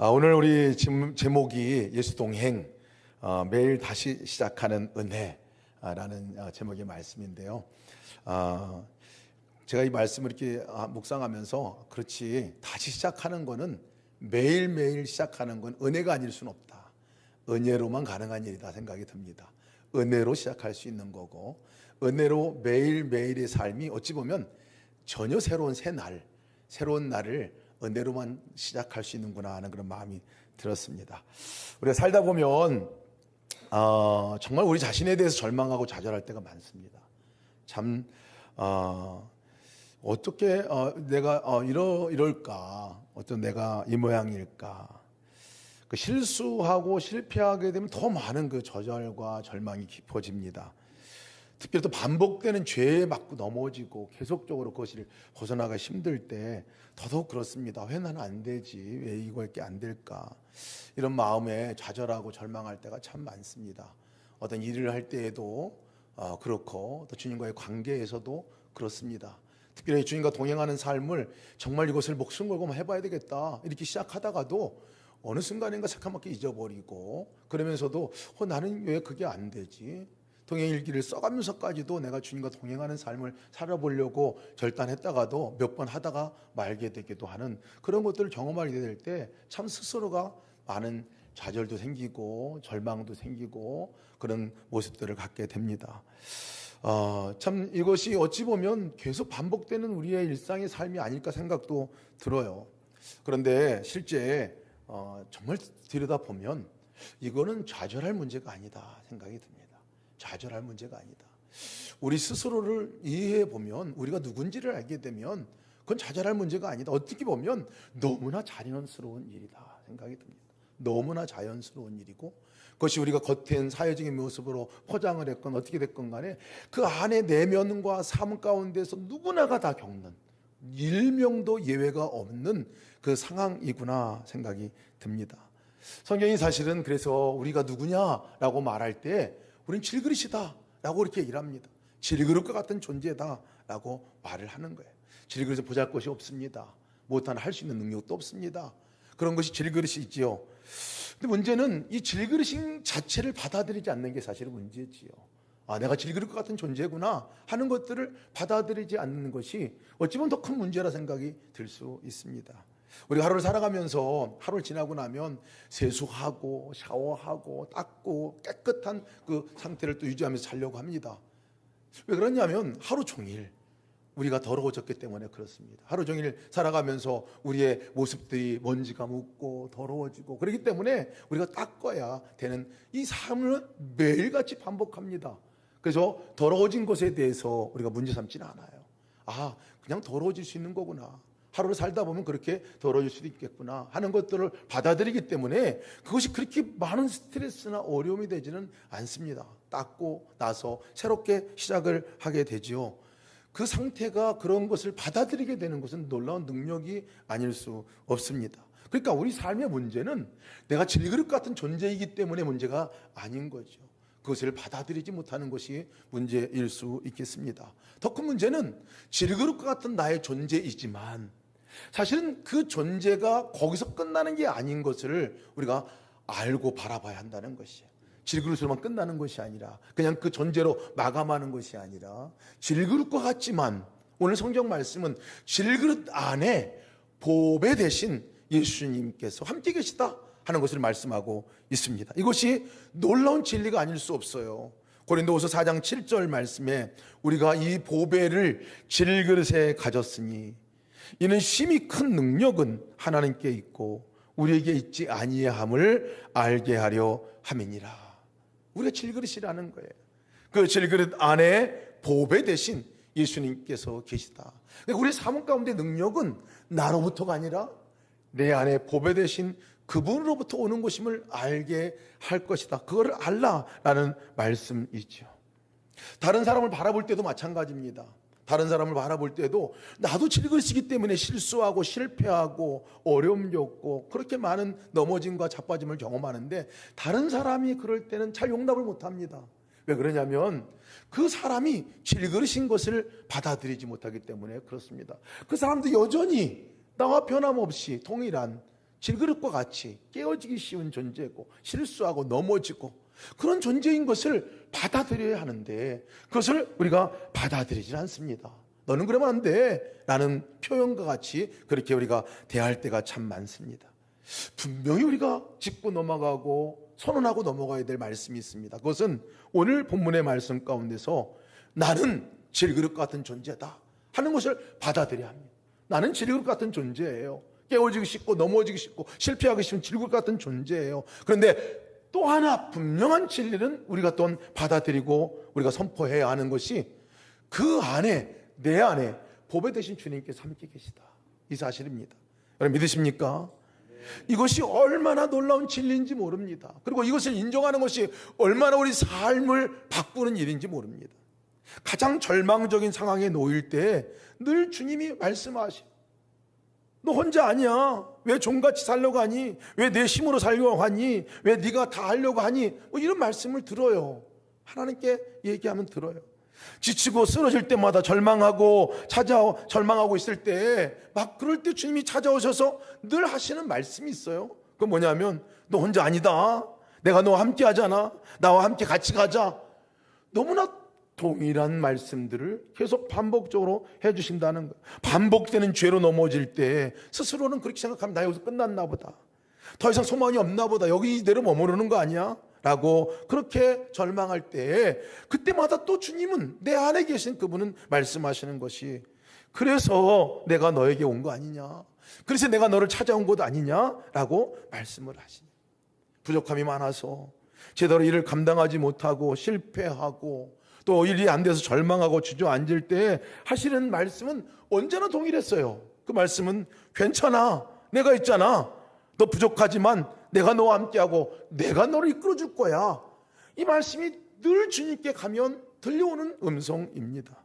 오늘 우리 제목이 예수 동행, 매일 다시 시작하는 은혜라는 제목의 말씀인데요. 제가 이 말씀을 이렇게 묵상하면서 그렇지, 다시 시작하는 거는 매일매일 시작하는 건 은혜가 아닐 수는 없다. 은혜로만 가능한 일이다 생각이 듭니다. 은혜로 시작할 수 있는 거고, 은혜로 매일매일의 삶이 어찌 보면 전혀 새로운 새로운 날을 은혜로만 시작할 수 있는구나 하는 그런 마음이 들었습니다. 우리가 살다 보면 정말 우리 자신에 대해서 절망하고 좌절할 때가 많습니다. 참 어떻게 내가 이럴까, 어떤 내가 이 모양일까. 그 실수하고 실패하게 되면 더 많은 그 좌절과 절망이 깊어집니다. 특별히 또 반복되는 죄에 맞고 넘어지고 계속적으로 그것을 벗어나기 힘들 때 더더욱 그렇습니다. 왜 나는 안 되지? 왜 이거밖에 안 될까? 이런 마음에 좌절하고 절망할 때가 참 많습니다. 어떤 일을 할 때에도 그렇고, 또 주님과의 관계에서도 그렇습니다. 특별히 주님과 동행하는 삶을 정말 이것을 목숨 걸고 해봐야 되겠다 이렇게 시작하다가도 어느 순간인가 새까맣게 잊어버리고, 그러면서도 나는 왜 그게 안 되지? 동행일기를 써가면서까지도 내가 주님과 동행하는 삶을 살아보려고 결단했다가도 몇 번 하다가 말게 되기도 하는 그런 것들을 경험하게 될 때 참 스스로가 많은 좌절도 생기고 절망도 생기고 그런 모습들을 갖게 됩니다. 참 이것이 어찌 보면 계속 반복되는 우리의 일상의 삶이 아닐까 생각도 들어요. 그런데 실제 정말 들여다보면 이거는 좌절할 문제가 아니다 생각이 듭니다. 좌절할 문제가 아니다. 우리 스스로를 이해해 보면, 우리가 누군지를 알게 되면 그건 좌절할 문제가 아니다. 어떻게 보면 너무나 자연스러운 일이다 생각이 듭니다. 너무나 자연스러운 일이고, 그것이 우리가 겉엔 사회적인 모습으로 포장을 했건 어떻게 됐건 간에 그 안에 내면과 삶 가운데서 누구나가 다 겪는, 일명도 예외가 없는 그 상황이구나 생각이 듭니다. 성경이 사실은 그래서 우리가 누구냐라고 말할 때 우린 질그릇이다 라고 이렇게 얘기를 합니다. 질그릇과 같은 존재다 라고 말을 하는 거예요. 질그릇에 보잘것이 없습니다. 무엇 하나 할 수 있는 능력도 없습니다. 그런 것이 질그릇이지요. 근데 문제는 이 질그릇인 자체를 받아들이지 않는 게 사실은 문제지요. 내가 질그릇과 같은 존재구나 하는 것들을 받아들이지 않는 것이 어찌 보면 더 큰 문제라 생각이 들 수 있습니다. 우리가 하루를 살아가면서 하루를 지나고 나면 세수하고 샤워하고 닦고 깨끗한 그 상태를 또 유지하면서 자려고 합니다. 왜 그러냐면 하루 종일 우리가 더러워졌기 때문에 그렇습니다. 하루 종일 살아가면서 우리의 모습들이 먼지가 묻고 더러워지고 그렇기 때문에 우리가 닦아야 되는 이 삶을 매일같이 반복합니다. 그래서 더러워진 것에 대해서 우리가 문제 삼지는 않아요. 그냥 더러워질 수 있는 거구나, 하루를 살다 보면 그렇게 더러워질 수도 있겠구나 하는 것들을 받아들이기 때문에 그것이 그렇게 많은 스트레스나 어려움이 되지는 않습니다. 닦고 나서 새롭게 시작을 하게 되지요. 그 상태가, 그런 것을 받아들이게 되는 것은 놀라운 능력이 아닐 수 없습니다. 그러니까 우리 삶의 문제는 내가 질그릇 같은 존재이기 때문에 문제가 아닌 거죠. 그것을 받아들이지 못하는 것이 문제일 수 있겠습니다. 더 큰 문제는 질그릇과 같은 나의 존재이지만 사실은 그 존재가 거기서 끝나는 게 아닌 것을 우리가 알고 바라봐야 한다는 것이에요. 질그릇으로만 끝나는 것이 아니라, 그냥 그 존재로 마감하는 것이 아니라, 질그릇과 같지만 오늘 성경 말씀은 질그릇 안에 보배 대신 예수님께서 함께 계시다 하는 것을 말씀하고 있습니다. 이것이 놀라운 진리가 아닐 수 없어요. 고린도후서 4장 7절 말씀에 우리가 이 보배를 질그릇에 가졌으니 이는 심히 큰 능력은 하나님께 있고 우리에게 있지 아니함을 알게 하려 함이니라. 우리가 질그릇이라는 거예요. 그 질그릇 안에 보배 대신 예수님께서 계시다. 그러니까 우리 삶 가운데 능력은 나로부터가 아니라 내 안에 보배 대신 그분으로부터 오는 것임을 알게 할 것이다. 그거를 알라라는 말씀이죠. 다른 사람을 바라볼 때도 마찬가지입니다. 다른 사람을 바라볼 때도 나도 질그릇이기 때문에 실수하고 실패하고 어려움 겪고 그렇게 많은 넘어짐과 자빠짐을 경험하는데, 다른 사람이 그럴 때는 잘 용납을 못합니다. 왜 그러냐면 그 사람이 질그릇인 것을 받아들이지 못하기 때문에 그렇습니다. 그 사람도 여전히 나와 변함없이 동일한 질그릇과 같이 깨어지기 쉬운 존재고 실수하고 넘어지고 그런 존재인 것을 받아들여야 하는데 그것을 우리가 받아들이질 않습니다. 너는 그러면 안 돼 라는 표현과 같이 그렇게 우리가 대할 때가 참 많습니다. 분명히 우리가 짚고 넘어가고 선언하고 넘어가야 될 말씀이 있습니다. 그것은 오늘 본문의 말씀 가운데서 나는 질그릇 같은 존재다 하는 것을 받아들여야 합니다. 나는 질그릇 같은 존재예요. 깨어지기 쉽고 넘어지기 쉽고 실패하기 쉬운 질그릇 같은 존재예요. 그런데 또 하나 분명한 진리는 우리가 또 받아들이고 우리가 선포해야 하는 것이 그 안에 내 안에 보배 되신 주님께서 함께 계시다 이 사실입니다. 여러분 믿으십니까? 이것이 얼마나 놀라운 진리인지 모릅니다. 그리고 이것을 인정하는 것이 얼마나 우리 삶을 바꾸는 일인지 모릅니다. 가장 절망적인 상황에 놓일 때 늘 주님이 말씀하시고 너 혼자 아니야. 왜 종같이 살려고 하니? 왜 내 힘으로 살려고 하니? 왜 네가 다 하려고 하니? 뭐 이런 말씀을 들어요. 하나님께 얘기하면 들어요. 지치고 쓰러질 때마다 절망하고 있을 때 막 그럴 때 주님이 찾아오셔서 늘 하시는 말씀이 있어요. 그건 뭐냐면 너 혼자 아니다. 내가 너와 함께 하잖아. 나와 함께 같이 가자. 너무나 동일한 말씀들을 계속 반복적으로 해주신다는 거예요. 반복되는 죄로 넘어질 때 스스로는 그렇게 생각하면 나 여기서 끝났나 보다. 더 이상 소망이 없나 보다. 여기 이대로 머무르는 거 아니야? 라고 그렇게 절망할 때 그때마다 또 주님은 내 안에 계신 그분은 말씀하시는 것이 그래서 내가 너에게 온 거 아니냐? 그래서 내가 너를 찾아온 것 아니냐라고 말씀을 하시니 부족함이 많아서 제대로 일을 감당하지 못하고 실패하고 또 일이 안 돼서 절망하고 주저앉을 때 하시는 말씀은 언제나 동일했어요. 그 말씀은 괜찮아. 내가 있잖아. 너 부족하지만 내가 너와 함께하고 내가 너를 이끌어줄 거야. 이 말씀이 늘 주님께 가면 들려오는 음성입니다.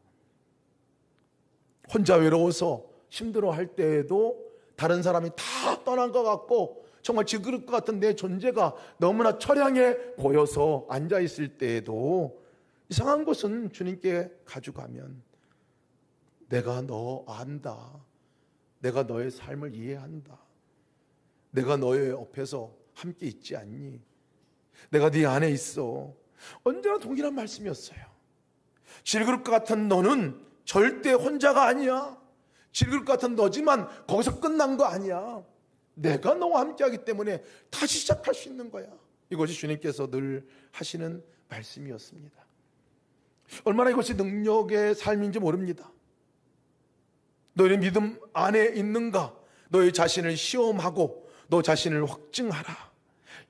혼자 외로워서 힘들어할 때에도 다른 사람이 다 떠난 것 같고 정말 질그릇 같은 내 존재가 너무나 처량해 보여서 앉아있을 때에도 이상한 것은 주님께 가져가면 내가 너 안다. 내가 너의 삶을 이해한다. 내가 너의 옆에서 함께 있지 않니? 내가 네 안에 있어. 언제나 동일한 말씀이었어요. 질그릇 같은 너는 절대 혼자가 아니야. 질그릇 같은 너지만 거기서 끝난 거 아니야. 내가 너와 함께하기 때문에 다시 시작할 수 있는 거야. 이것이 주님께서 늘 하시는 말씀이었습니다. 얼마나 이것이 능력의 삶인지 모릅니다. 너의 믿음 안에 있는가? 너의 자신을 시험하고 너 자신을 확증하라.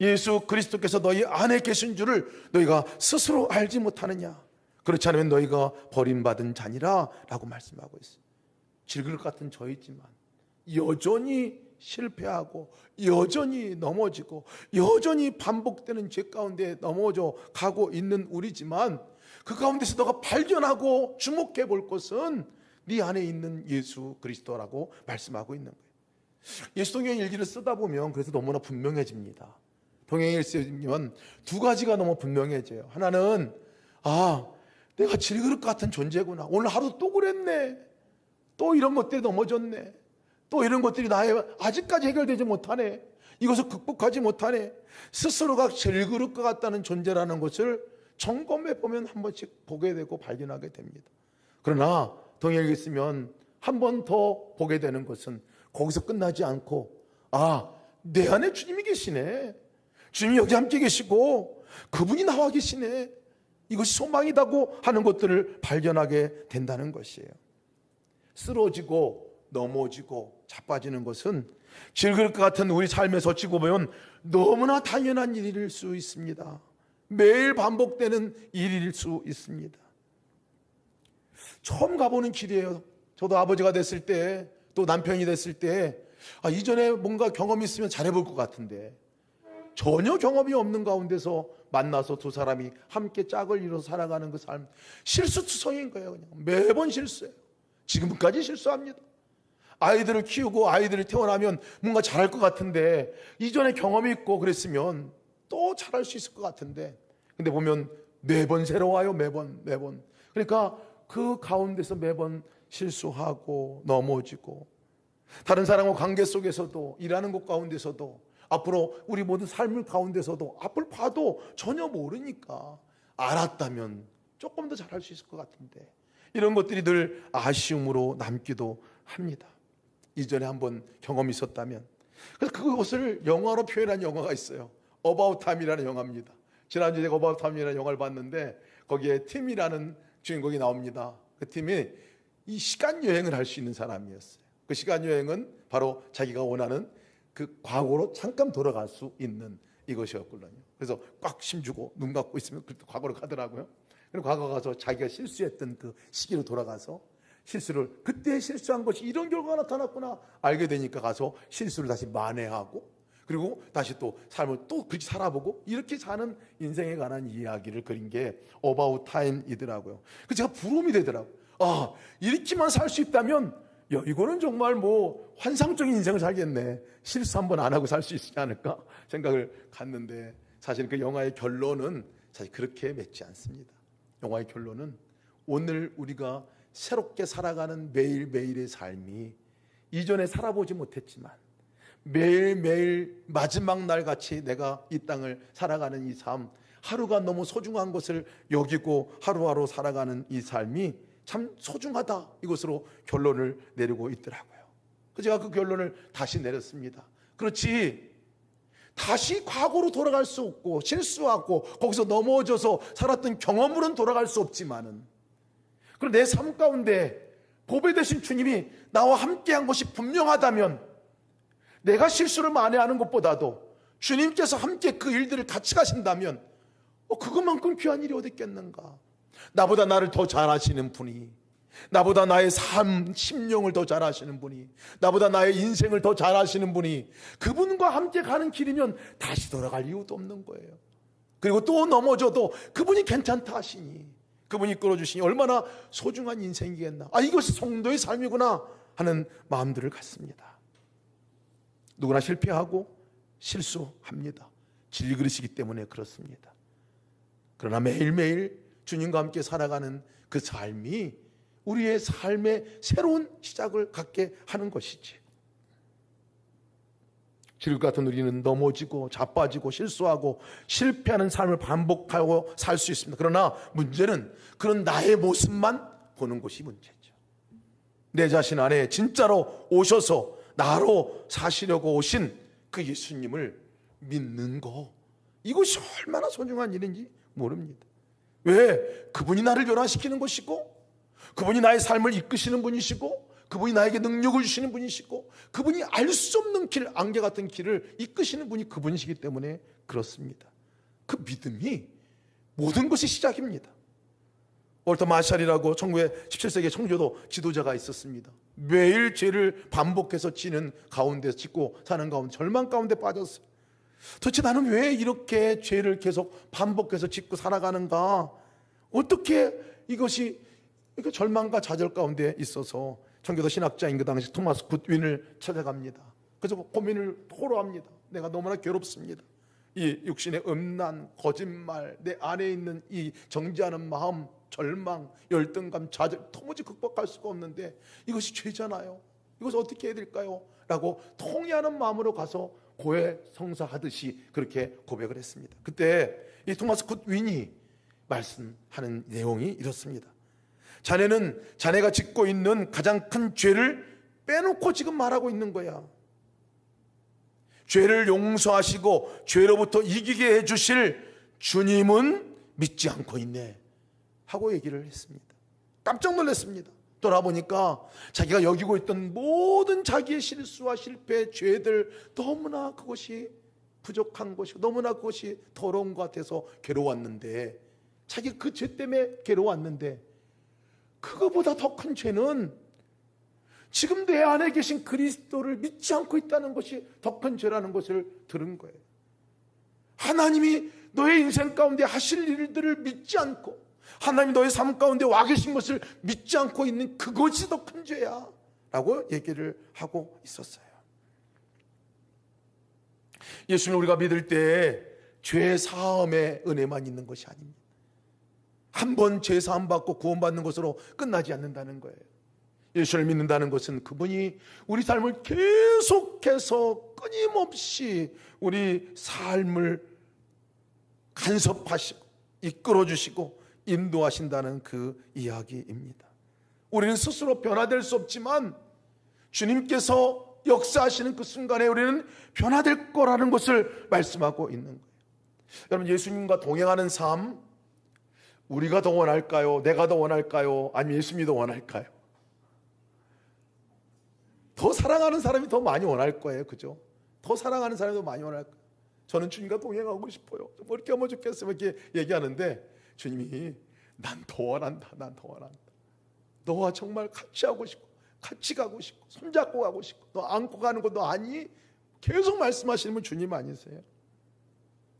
예수 그리스도께서 너희 안에 계신 줄을 너희가 스스로 알지 못하느냐? 그렇지 않으면 너희가 버림받은 자니라 라고 말씀하고 있어요. 질그릇 같은 저이지만 여전히 실패하고 여전히 넘어지고 여전히 반복되는 죄 가운데 넘어져 가고 있는 우리지만 그 가운데서 너가 발견하고 주목해 볼 것은 네 안에 있는 예수 그리스도라고 말씀하고 있는 거예요. 예수동행 일기를 쓰다 보면 그래서 너무나 분명해집니다. 동행일 쓰면 두 가지가 너무 분명해져요. 하나는 내가 질그릇 같은 존재구나. 오늘 하루 또 그랬네. 또 이런 것들이 넘어졌네. 또 이런 것들이 나의 아직까지 해결되지 못하네. 이것을 극복하지 못하네. 스스로가 질그릇과 같다는 존재라는 것을 점검해 보면 한 번씩 보게 되고 발견하게 됩니다. 그러나 동행일기 쓰면 한 번 더 보게 되는 것은 거기서 끝나지 않고 내 안에 주님이 계시네. 주님이 여기 함께 계시고 그분이 나와 계시네. 이것이 소망이다고 하는 것들을 발견하게 된다는 것이에요. 쓰러지고 넘어지고 자빠지는 것은 질그릇 같은 우리 삶에서 지고 보면 너무나 당연한 일일 수 있습니다. 매일 반복되는 일일 수 있습니다. 처음 가보는 길이에요. 저도 아버지가 됐을 때 또 남편이 됐을 때 이전에 뭔가 경험이 있으면 잘해볼 것 같은데 전혀 경험이 없는 가운데서 만나서 두 사람이 함께 짝을 이뤄서 살아가는 그 삶, 실수투성인 거예요. 그냥 매번 실수해요. 지금까지 실수합니다. 아이들을 키우고 아이들이 태어나면 뭔가 잘할 것 같은데 이전에 경험이 있고 그랬으면 또 잘할 수 있을 것 같은데 근데 보면 매번 새로워요. 매번 그러니까 그 가운데서 매번 실수하고 넘어지고 다른 사람과 관계 속에서도, 일하는 곳 가운데서도, 앞으로 우리 모든 삶을 가운데서도 앞을 봐도 전혀 모르니까 알았다면 조금 더 잘할 수 있을 것 같은데, 이런 것들이 늘 아쉬움으로 남기도 합니다. 이전에 한번 경험이 있었다면, 그래서 그것을 영화로 표현한 영화가 있어요. About Time이라는 영화입니다. 지난주에 제가 About Time이라는 영화를 봤는데 거기에 팀이라는 주인공이 나옵니다. 그 팀이 이 시간 여행을 할 수 있는 사람이었어요. 그 시간 여행은 바로 자기가 원하는 그 과거로 잠깐 돌아갈 수 있는 이것이었거든요. 그래서 꽉 힘주고 눈 감고 있으면 과거로 가더라고요. 그리고 과거 가서 자기가 실수했던 그 시기로 돌아가서 그때 실수한 것이 이런 결과가 나타났구나 알게 되니까 가서 실수를 다시 만회하고, 그리고 다시 또 삶을 또 그렇게 살아보고, 이렇게 사는 인생에 관한 이야기를 그린 게 About Time이더라고요. 그래서 제가 부러움이 되더라고요. 아, 이렇게만 살 수 있다면, 야, 이거는 정말 뭐 환상적인 인생을 살겠네. 실수 한번 안 하고 살 수 있지 않을까 생각을 갖는데, 사실 그 영화의 결론은 사실 그렇게 맺지 않습니다. 영화의 결론은 오늘 우리가 새롭게 살아가는 매일매일의 삶이 이전에 살아보지 못했지만 매일매일 마지막 날같이 내가 이 땅을 살아가는 이 삶, 하루가 너무 소중한 것을 여기고 하루하루 살아가는 이 삶이 참 소중하다, 이것으로 결론을 내리고 있더라고요. 그래서 제가 그 결론을 다시 내렸습니다. 그렇지, 다시 과거로 돌아갈 수 없고 실수하고 거기서 넘어져서 살았던 경험으로는 돌아갈 수 없지만은, 그리고 내 삶 가운데 보배 되신 주님이 나와 함께한 것이 분명하다면, 내가 실수를 만회하는 것보다도 주님께서 함께 그 일들을 같이 가신다면 그것만큼 귀한 일이 어디 있겠는가. 나보다 나를 더 잘 아시는 분이, 나보다 나의 삶, 심령을 더 잘 아시는 분이, 나보다 나의 인생을 더 잘 아시는 분이, 그분과 함께 가는 길이면 다시 돌아갈 이유도 없는 거예요. 그리고 또 넘어져도 그분이 괜찮다 하시니, 그분이 끌어주시니 얼마나 소중한 인생이겠나. 아, 이것이 성도의 삶이구나 하는 마음들을 갖습니다. 누구나 실패하고 실수합니다. 질그릇이기 때문에 그렇습니다. 그러나 매일매일 주님과 함께 살아가는 그 삶이 우리의 삶의 새로운 시작을 갖게 하는 것이지. 질것 같은 우리는 넘어지고 자빠지고 실수하고 실패하는 삶을 반복하고 살 수 있습니다. 그러나 문제는 그런 나의 모습만 보는 것이 문제죠. 내 자신 안에 진짜로 오셔서 나로 사시려고 오신 그 예수님을 믿는 거, 이것이 얼마나 소중한 일인지 모릅니다. 왜? 그분이 나를 변화시키는 것이고, 그분이 나의 삶을 이끄시는 분이시고, 그분이 나에게 능력을 주시는 분이시고, 그분이 알 수 없는 길, 안개 같은 길을 이끄시는 분이 그분이시기 때문에 그렇습니다. 그 믿음이 모든 것이 시작입니다. 월터 마샬이라고 1917세기 청교도 지도자가 있었습니다. 매일 죄를 반복해서 지는 가운데 짓고 사는 가운데 절망 가운데 빠졌어요. 도대체 나는 왜 이렇게 죄를 계속 반복해서 짓고 살아가는가? 어떻게 이것이 절망과 좌절 가운데 있어서 청교도 신학자인 그 당시 토마스 굿윈을 찾아갑니다. 그래서 고민을 토로합니다. 내가 너무나 괴롭습니다. 이 육신의 음란, 거짓말, 내 안에 있는 이 정죄하는 마음, 절망, 열등감, 좌절, 도무지 극복할 수가 없는데 이것이 죄잖아요. 이것을 어떻게 해야 될까요? 라고 통회하는 마음으로 가서 고해성사하듯이 그렇게 고백을 했습니다. 그때 이 토마스 굿윈이 말씀하는 내용이 이렇습니다. 자네는 자네가 짓고 있는 가장 큰 죄를 빼놓고 지금 말하고 있는 거야. 죄를 용서하시고 죄로부터 이기게 해주실 주님은 믿지 않고 있네 하고 얘기를 했습니다. 깜짝 놀랐습니다. 돌아보니까 자기가 여기고 있던 모든 자기의 실수와 실패, 죄들, 너무나 그것이 부족한 것이고 너무나 그것이 더러운 것 같아서 괴로웠는데, 자기가 그 죄 때문에 괴로웠는데, 그거보다 더 큰 죄는 지금 내 안에 계신 그리스도를 믿지 않고 있다는 것이 더 큰 죄라는 것을 들은 거예요. 하나님이 너의 인생 가운데 하실 일들을 믿지 않고, 하나님이 너의 삶 가운데 와 계신 것을 믿지 않고 있는 그것이 더 큰 죄야 라고 얘기를 하고 있었어요. 예수님을 우리가 믿을 때 죄 사함의 은혜만 있는 것이 아닙니다. 한 번 죄 사함 받고 구원받는 것으로 끝나지 않는다는 거예요. 예수를 믿는다는 것은 그분이 우리 삶을 계속해서 끊임없이 우리 삶을 간섭하시고 이끌어주시고 인도하신다는 그 이야기입니다. 우리는 스스로 변화될 수 없지만 주님께서 역사하시는 그 순간에 우리는 변화될 거라는 것을 말씀하고 있는 거예요. 여러분, 예수님과 동행하는 삶, 우리가 더 원할까요? 내가 더 원할까요? 아니면 예수님이 더 원할까요? 더 사랑하는 사람이 더 많이 원할 거예요. 그죠? 더 사랑하는 사람이 더 많이 원할 거예요. 저는 주님과 동행하고 싶어요. 뭐 이렇게 하면 좋겠어요. 이렇게 얘기하는데 주님이 난 더 원한다. 난 더 원한다. 너와 정말 같이 하고 싶고 같이 가고 싶고 손잡고 가고 싶고 너 안고 가는 거 너 아니? 계속 말씀하시는 분 주님 아니세요?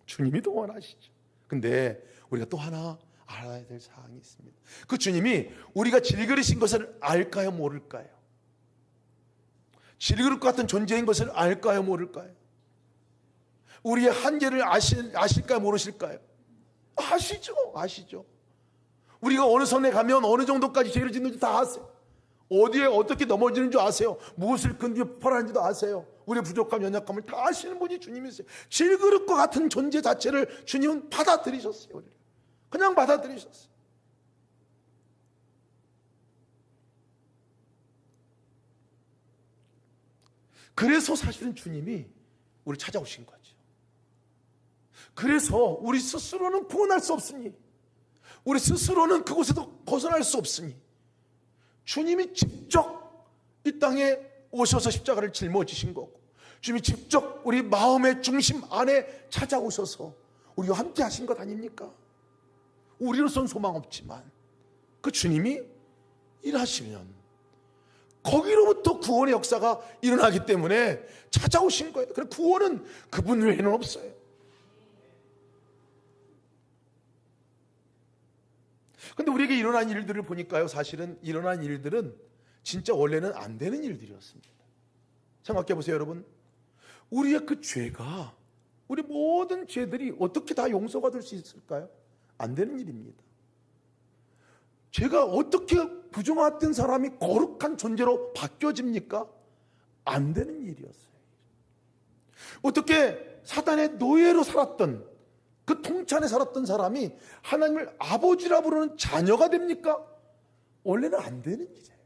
주님이 더 원하시죠. 근데 우리가 또 하나 알아야 될 사항이 있습니다. 그 주님이 우리가 질그릇인 것을 알까요? 모를까요? 질그릇 같은 존재인 것을 알까요? 모를까요? 우리의 한계를 아실까요? 모르실까요? 아시죠. 우리가 어느 선에 가면 어느 정도까지 죄를 짓는지 다 아세요. 어디에 어떻게 넘어지는 줄 아세요. 무엇을 근디에 폭발하는지도 아세요. 우리의 부족함, 연약함을 다 아시는 분이 주님이세요. 질그릇과 같은 존재 자체를 주님은 받아들이셨어요. 그냥 받아들이셨어요. 그래서 사실은 주님이 우리를 찾아오신 거죠. 그래서 우리 스스로는 구원할 수 없으니, 우리 스스로는 그곳에서 벗어날 수 없으니 주님이 직접 이 땅에 오셔서 십자가를 짊어지신 거고, 주님이 직접 우리 마음의 중심 안에 찾아오셔서 우리와 함께 하신 것 아닙니까? 우리로선 소망 없지만 그 주님이 일하시면 거기로부터 구원의 역사가 일어나기 때문에 찾아오신 거예요. 그래서 구원은 그분 외에는 없어요. 근데 우리에게 일어난 일들을 보니까요, 사실은 일어난 일들은 진짜 원래는 안 되는 일들이었습니다. 생각해 보세요, 여러분. 우리의 그 죄가, 우리 모든 죄들이 어떻게 다 용서가 될 수 있을까요? 안 되는 일입니다. 죄가 어떻게 부정했던 사람이 거룩한 존재로 바뀌어집니까? 안 되는 일이었어요. 어떻게 사단의 노예로 살았던, 그 통치 안에 살았던 사람이 하나님을 아버지라 부르는 자녀가 됩니까? 원래는 안 되는 일이에요.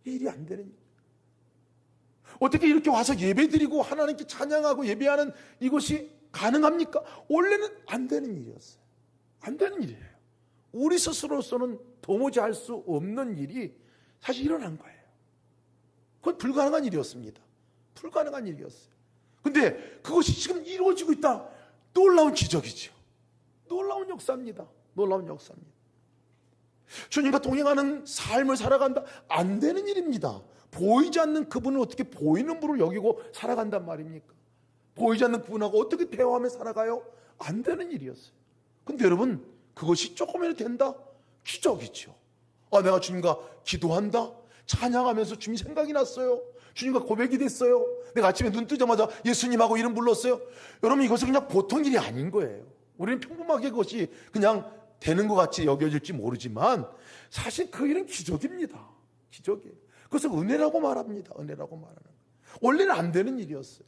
이 일이 안 되는 일. 어떻게 이렇게 와서 예배드리고 하나님께 찬양하고 예배하는 이것이 가능합니까? 원래는 안 되는 일이었어요. 안 되는 일이에요. 우리 스스로서는 도무지 할 수 없는 일이 사실 일어난 거예요. 그건 불가능한 일이었습니다. 불가능한 일이었어요. 근데 그것이 지금 이루어지고 있다. 놀라운 기적이죠. 놀라운 역사입니다. 놀라운 역사입니다. 주님과 동행하는 삶을 살아간다. 안 되는 일입니다. 보이지 않는 그분을 어떻게 보이는 분을 여기고 살아간단 말입니까? 보이지 않는 그분하고 어떻게 대화하며 살아가요? 안 되는 일이었어요. 근데 여러분, 그것이 조금이라도 된다? 기적이죠. 내가 주님과 기도한다? 찬양하면서 주님 생각이 났어요. 주님과 고백이 됐어요. 내가 아침에 눈 뜨자마자 예수님하고 이름 불렀어요. 여러분, 이것은 그냥 보통 일이 아닌 거예요. 우리는 평범하게 그것이 그냥 되는 것 같이 여겨질지 모르지만 사실 그 일은 기적입니다. 기적이에요. 그것을 은혜라고 말합니다. 은혜라고 말하는 거예요. 원래는 안 되는 일이었어요.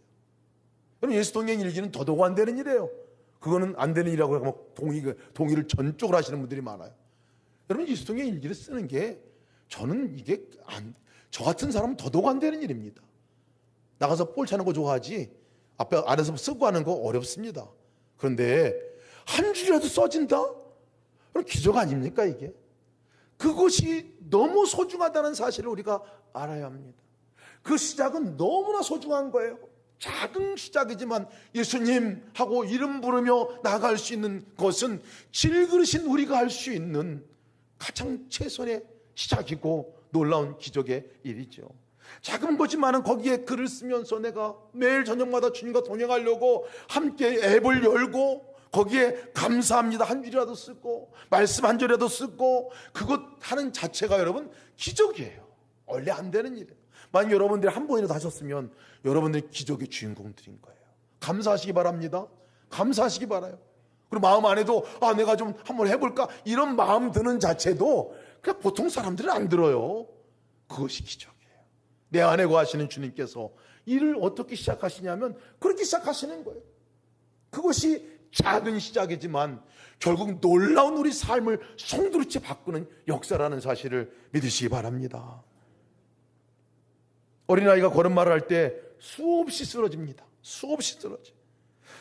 여러분, 예수 동행 일기는 더더욱 안 되는 일이에요. 그거는 안 되는 일이라고 하고 동의를 전적으로 하시는 분들이 많아요. 여러분, 예수 동행 일기를 쓰는 게 저는 이게 저 같은 사람은 더더욱 안 되는 일입니다. 나가서 볼 차는 거 좋아하지 앞에 안에서 쓰고 하는 거 어렵습니다. 그런데 한 줄이라도 써진다? 그럼 기적 아닙니까 이게? 그것이 너무 소중하다는 사실을 우리가 알아야 합니다. 그 시작은 너무나 소중한 거예요. 작은 시작이지만 예수님하고 이름 부르며 나아갈 수 있는 것은 질그릇인 우리가 할 수 있는 가장 최선의 시작이고 놀라운 기적의 일이죠. 작은 거지만은 거기에 글을 쓰면서 내가 매일 저녁마다 주님과 동행하려고 함께 앱을 열고 거기에 감사합니다 한 줄이라도 쓰고 말씀 한 줄이라도 쓰고 그것 하는 자체가 여러분 기적이에요. 원래 안 되는 일이에요. 만약 여러분들이 한 번이라도 하셨으면 여러분들이 기적의 주인공들인 거예요. 감사하시기 바랍니다. 감사하시기 바라요. 그리고 마음 안에도 내가 좀 한번 해볼까 이런 마음 드는 자체도 그냥 보통 사람들은 안 들어요. 그것이 기적이에요. 내 안에 거하시는 주님께서 일을 어떻게 시작하시냐면 그렇게 시작하시는 거예요. 그것이 작은 시작이지만 결국 놀라운 우리 삶을 송두리째 바꾸는 역사라는 사실을 믿으시기 바랍니다. 어린아이가 걸음마를 할 때 수없이 쓰러집니다. 수없이 쓰러져.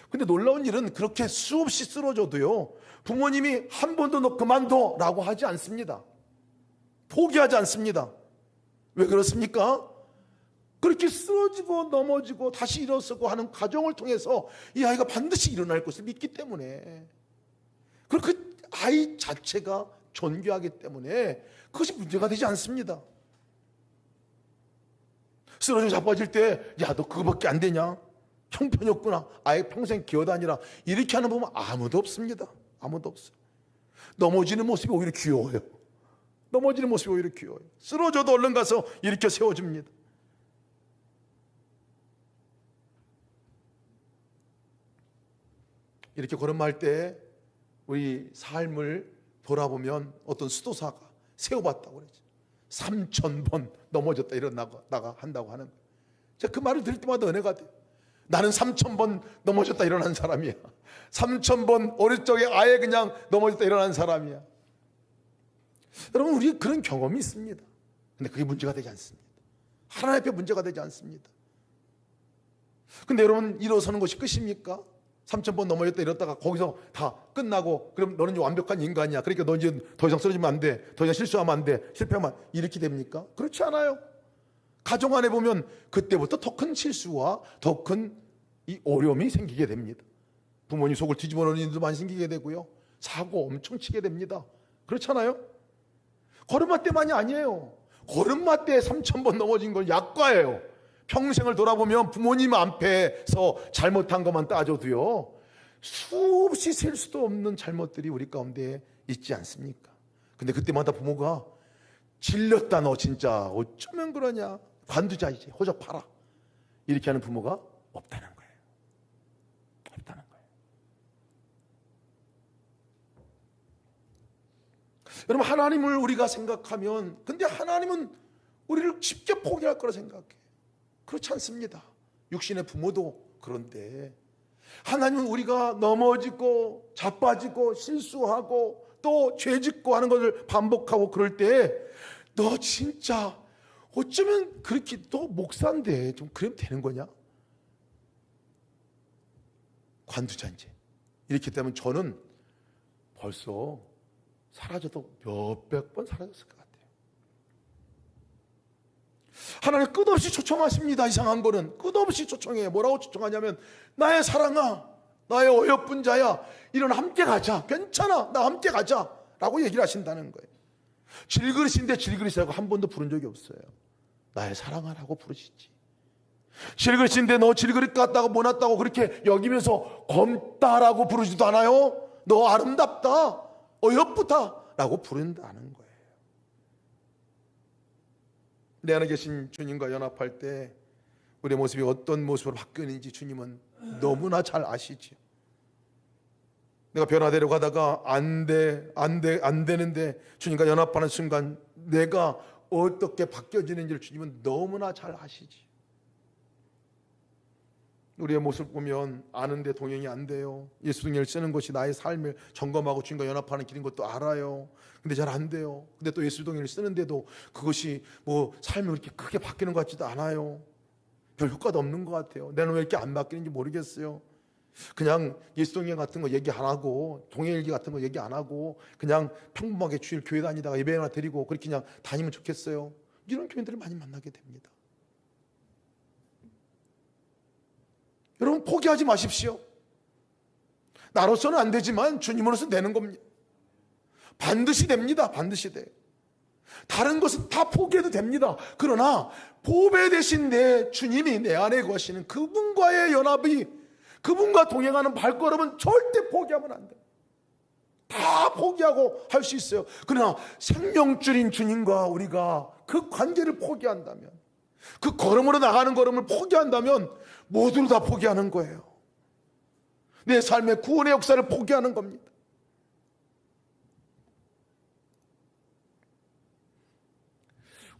근데 놀라운 일은 그렇게 수없이 쓰러져도요, 부모님이 한 번도 너 그만둬 라고 하지 않습니다. 포기하지 않습니다. 왜 그렇습니까? 그렇게 쓰러지고 넘어지고 다시 일어서고 하는 과정을 통해서 이 아이가 반드시 일어날 것을 믿기 때문에, 그리고 그 아이 자체가 존귀하기 때문에 그것이 문제가 되지 않습니다. 쓰러져 자빠질 때, 야, 너 그거밖에 안 되냐? 형편이 없구나. 아예 평생 기어다니라. 이렇게 하는 부모 아무도 없습니다. 아무도 없어요. 넘어지는 모습이 오히려 귀여워요. 넘어지는 모습이 오히려 귀여워요. 쓰러져도 얼른 가서 일으켜 세워줍니다. 이렇게 걸음할 때 우리 삶을 돌아보면 어떤 수도사가 세워봤다고 그러죠. 3,000번 넘어졌다 일어나가 한다고 하는 거예요. 제가 그 말을 들을 때마다 은혜가 돼요. 나는 3,000번 넘어졌다 일어난 사람이야. 3,000번 어릴 적에 아예 그냥 넘어졌다 일어난 사람이야. 여러분, 우리 그런 경험이 있습니다. 근데 그게 문제가 되지 않습니다. 하나님 앞에 문제가 되지 않습니다. 근데 여러분, 일어서는 것이 끝입니까? 3,000번 넘어졌다 이랬다가 거기서 다 끝나고, 그럼 너는 완벽한 인간이야, 그러니까 너 이제 더 이상 쓰러지면 안 돼, 더 이상 실수하면 안 돼, 실패하면 이렇게 됩니까? 그렇지 않아요. 가정 안에 보면 그때부터 더 큰 실수와 더 큰 이 어려움이 생기게 됩니다. 부모님 속을 뒤집어 놓는 일도 많이 생기게 되고요, 사고 엄청 치게 됩니다. 그렇잖아요. 걸음마 때만이 아니에요. 걸음마 때 3,000번 넘어진 건 약과예요. 평생을 돌아보면 부모님 앞에서 잘못한 것만 따져도요, 수없이 셀 수도 없는 잘못들이 우리 가운데 있지 않습니까? 근데 그때마다 부모가 질렸다, 너 진짜 어쩌면 그러냐, 관두자, 이제 호접하라, 이렇게 하는 부모가 없다는 거예요. 없다는 거예요. 여러분, 하나님을 우리가 생각하면, 근데 하나님은 우리를 쉽게 포기할 거라 생각해요. 그렇지 않습니다. 육신의 부모도 그런데 하나님은 우리가 넘어지고 자빠지고 실수하고 또 죄짓고 하는 것을 반복하고 그럴 때, 너 진짜 어쩌면 그렇게 너 목사인데 좀 그러면 되는 거냐? 관두자 이제. 이렇게 되면 저는 벌써 사라져도 몇백 번 사라졌을 것 같아요. 하나님 끝없이 초청하십니다. 이상한 거는 끝없이 초청해요. 뭐라고 초청하냐면, 나의 사랑아, 나의 어여쁜 자야, 이런 함께 가자, 괜찮아, 나 함께 가자 라고 얘기를 하신다는 거예요. 질그릇인데 질그릇이라고 한 번도 부른 적이 없어요. 나의 사랑아라고 부르시지. 질그릇인데 너 질그릇 같다고 못났다고 그렇게 여기면서 검다라고 부르지도 않아요. 너 아름답다, 어여쁘다 라고 부른다는 거예요. 내 안에 계신 주님과 연합할 때 우리의 모습이 어떤 모습으로 바뀌는지 주님은 너무나 잘 아시죠. 내가 변화되려고 하다가 안 되는데 주님과 연합하는 순간 내가 어떻게 바뀌어지는지를 주님은 너무나 잘 아시지. 우리의 모습 보면 아는데 동행이 안 돼요. 예수 등을 쓰는 것이 나의 삶을 점검하고 주님과 연합하는 길인 것도 알아요. 근데 잘 안 돼요. 근데 또 예수 동행을 쓰는데도 그것이 뭐 삶이 그렇게 크게 바뀌는 것 같지도 않아요. 별 효과도 없는 것 같아요. 나는 왜 이렇게 안 바뀌는지 모르겠어요. 그냥 예수 동행 같은 거 얘기 안 하고, 동행일기 같은 거 얘기 안 하고, 그냥 평범하게 주일 교회 다니다가 예배 하나 드리고 그렇게 그냥 다니면 좋겠어요. 이런 교인들을 많이 만나게 됩니다. 여러분, 포기하지 마십시오. 나로서는 안 되지만 주님으로서 되는 겁니다. 반드시 됩니다. 반드시 돼요. 다른 것은 다 포기해도 됩니다. 그러나 보배 되신 내 주님이 내 안에 거하시는 그분과의 연합이, 그분과 동행하는 발걸음은 절대 포기하면 안 돼요. 다 포기하고 할 수 있어요. 그러나 생명줄인 주님과 우리가 그 관계를 포기한다면, 그 걸음으로 나가는 걸음을 포기한다면 모두를 다 포기하는 거예요. 내 삶의 구원의 역사를 포기하는 겁니다.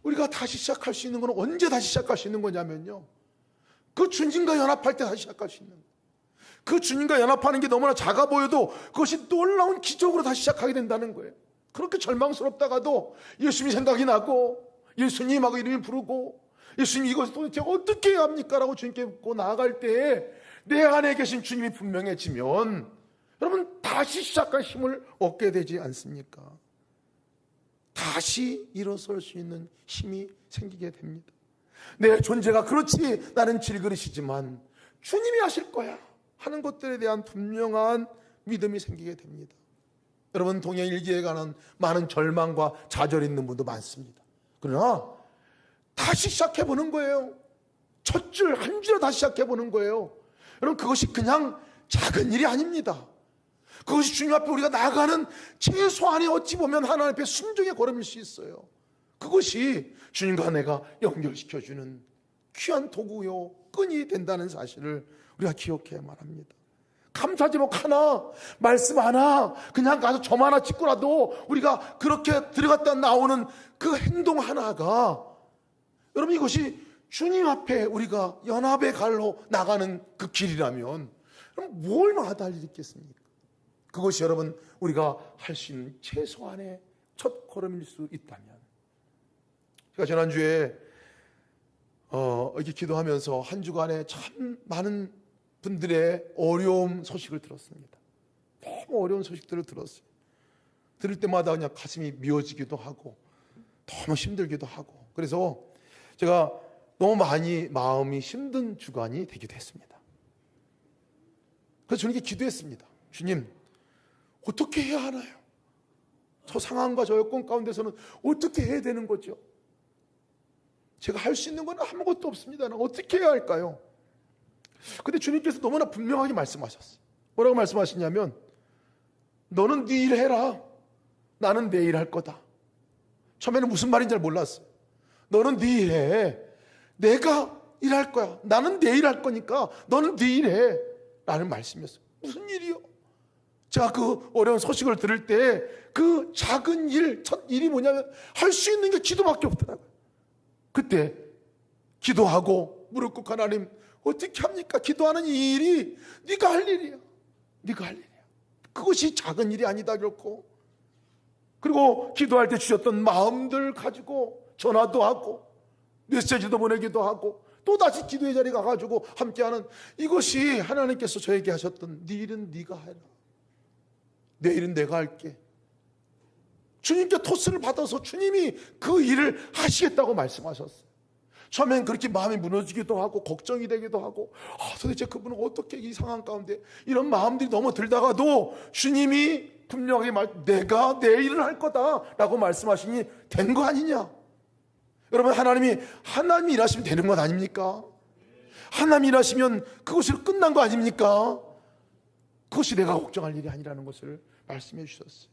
우리가 다시 시작할 수 있는 건 언제 다시 시작할 수 있는 거냐면요, 그 주님과 연합할 때 다시 시작할 수 있는 거예요. 그 주님과 연합하는 게 너무나 작아 보여도 그것이 놀라운 기적으로 다시 시작하게 된다는 거예요. 그렇게 절망스럽다가도 예수님이 생각이 나고 예수님하고 이름이 부르고 예수님 이것을 도대체 어떻게 해야 합니까? 라고 주님께 묻고 나아갈 때에 내 안에 계신 주님이 분명해지면 여러분 다시 시작할 힘을 얻게 되지 않습니까? 다시 일어설 수 있는 힘이 생기게 됩니다. 내 존재가 그렇지 나는 질그릇이지만 주님이 하실 거야 하는 것들에 대한 분명한 믿음이 생기게 됩니다. 여러분 동행 일기에 관한 많은 절망과 좌절이 있는 분도 많습니다. 그러나 다시 시작해보는 거예요. 첫 줄 한 줄로 다시 시작해보는 거예요. 여러분 그것이 그냥 작은 일이 아닙니다. 그것이 주님 앞에 우리가 나아가는 최소한의 어찌 보면 하나님 앞에 순종의 걸음일 수 있어요. 그것이 주님과 내가 연결시켜주는 귀한 도구요 끈이 된다는 사실을 우리가 기억해야만 합니다. 감사 제목 하나, 말씀 하나, 그냥 가서 점 하나 찍고라도 우리가 그렇게 들어갔다 나오는 그 행동 하나가 여러분 이것이 주님 앞에 우리가 연합의 갈로 나가는 그 길이라면 그럼 뭘 마다할 일이 있겠습니까? 그것이 여러분 우리가 할 수 있는 최소한의 첫 걸음일 수 있다면, 제가 지난주에 이렇게 기도하면서 한 주간에 참 많은 분들의 어려움 소식을 들었습니다. 너무 어려운 소식들을 들었어요. 들을 때마다 그냥 가슴이 미어지기도 하고 너무 힘들기도 하고, 그래서 제가 너무 많이 마음이 힘든 주간이 되기도 했습니다. 그래서 주님께 기도했습니다. 주님, 어떻게 해야 하나요? 저 상황과 저 여건 가운데서는 어떻게 해야 되는 거죠? 제가 할 수 있는 건 아무것도 없습니다. 어떻게 해야 할까요? 근데 주님께서 너무나 분명하게 말씀하셨어요. 뭐라고 말씀하시냐면 너는 네 일 해라. 나는 내 일 할 거다. 처음에는 무슨 말인지 잘 몰랐어요. 너는 네 일 해. 내가 일할 거야. 나는 내 일 할 거니까 너는 네 일 해. 라는 말씀이었어요. 무슨 일이요? 제가 그 어려운 소식을 들을 때 그 작은 일, 첫 일이 뭐냐면 할 수 있는 게 기도밖에 없더라고요. 그때 기도하고 무릎 꿇고 하나님 어떻게 합니까? 기도하는 이 일이 네가 할 일이야. 네가 할 일이야. 그것이 작은 일이 아니다 결코. 그리고 기도할 때 주셨던 마음들 가지고 전화도 하고 메시지도 보내기도 하고 또다시 기도의 자리에 가가지고 함께하는, 이것이 하나님께서 저에게 하셨던 네 일은 네가 해라. 내 일은 내가 할게. 주님께 토스를 받아서 주님이 그 일을 하시겠다고 말씀하셨어요. 처음엔 그렇게 마음이 무너지기도 하고 걱정이 되기도 하고 도대체 그분은 어떻게 이 상황 가운데 이런 마음들이 너무 들다가도 주님이 분명하게 내가 내 일을 할 거다라고 말씀하시니 된 거 아니냐. 여러분 하나님이 일하시면 되는 것 아닙니까? 하나님 일하시면 그것이 끝난 거 아닙니까? 그것이 내가 걱정할 일이 아니라는 것을 말씀해 주셨어요.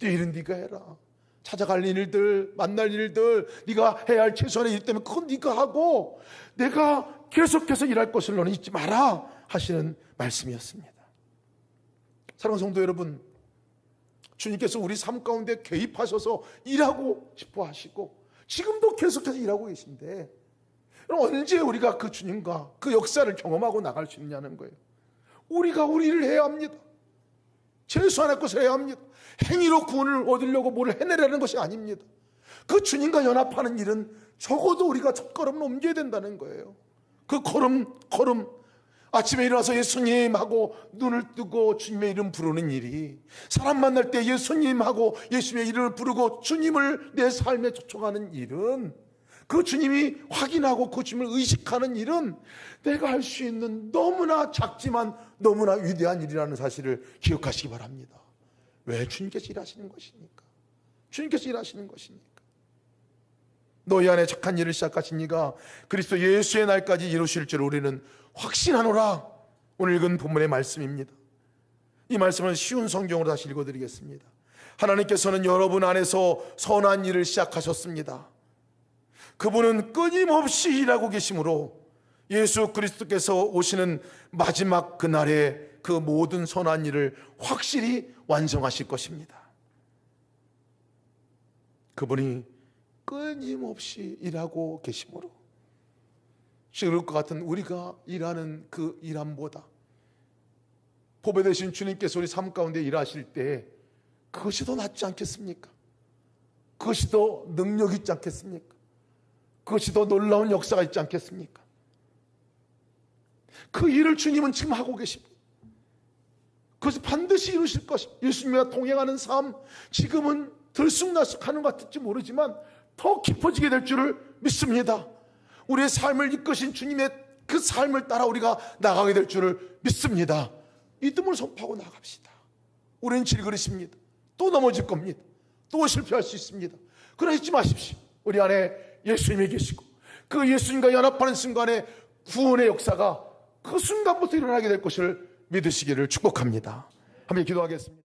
네 일은 네가 해라. 찾아갈 일들, 만날 일들, 네가 해야 할 최소한의 일 때문에 그건 네가 하고 내가 계속해서 일할 것을 너는 잊지 마라 하시는 말씀이었습니다. 사랑하는 성도 여러분, 주님께서 우리 삶 가운데 개입하셔서 일하고 싶어 하시고 지금도 계속해서 일하고 계신데 언제 우리가 그 주님과 그 역사를 경험하고 나갈 수 있냐는 거예요. 우리가 우리 일을 해야 합니다. 최소한의 것을 해야 합니다. 행위로 구원을 얻으려고 뭘 해내려는 것이 아닙니다. 그 주님과 연합하는 일은 적어도 우리가 첫걸음을 옮겨야 된다는 거예요. 그 걸음 아침에 일어나서 예수님하고 눈을 뜨고 주님의 이름 부르는 일이, 사람 만날 때 예수님하고 예수님의 이름을 부르고 주님을 내 삶에 초청하는 일은, 그 주님이 확인하고 그 주님을 의식하는 일은 내가 할 수 있는 너무나 작지만 너무나 위대한 일이라는 사실을 기억하시기 바랍니다. 왜? 주님께서 일하시는 것이니까. 주님께서 일하시는 것이니까. 너희 안에 착한 일을 시작하신 이가 그리스도 예수의 날까지 이루실 줄 우리는 확신하노라. 오늘 읽은 본문의 말씀입니다. 이 말씀은 쉬운 성경으로 다시 읽어드리겠습니다. 하나님께서는 여러분 안에서 선한 일을 시작하셨습니다. 그분은 끊임없이 일하고 계시므로 예수 그리스도께서 오시는 마지막 그날에 그 모든 선한 일을 확실히 완성하실 것입니다. 그분이 끊임없이 일하고 계심으로 그럴 것 같은 우리가 일하는 그 일함보다 보배되신 주님께서 우리 삶 가운데 일하실 때 그것이 더 낫지 않겠습니까? 그것이 더 능력 있지 않겠습니까? 그것이 더 놀라운 역사가 있지 않겠습니까? 그 일을 주님은 지금 하고 계십니다. 그것을 반드시 이루실 것입니다. 예수님과 동행하는 삶, 지금은 들쑥날쑥하는 것 같을지 모르지만 더 깊어지게 될 줄을 믿습니다. 우리의 삶을 이끄신 주님의 그 삶을 따라 우리가 나가게 될 줄을 믿습니다. 믿음을 선포하고 나갑시다. 우리는 질그릇입니다. 또 넘어질 겁니다. 또 실패할 수 있습니다. 그러나 잊지 마십시오. 우리 안에 예수님이 계시고 그 예수님과 연합하는 순간에 구원의 역사가 그 순간부터 일어나게 될 것을 믿으시기를 축복합니다. 한번 기도하겠습니다.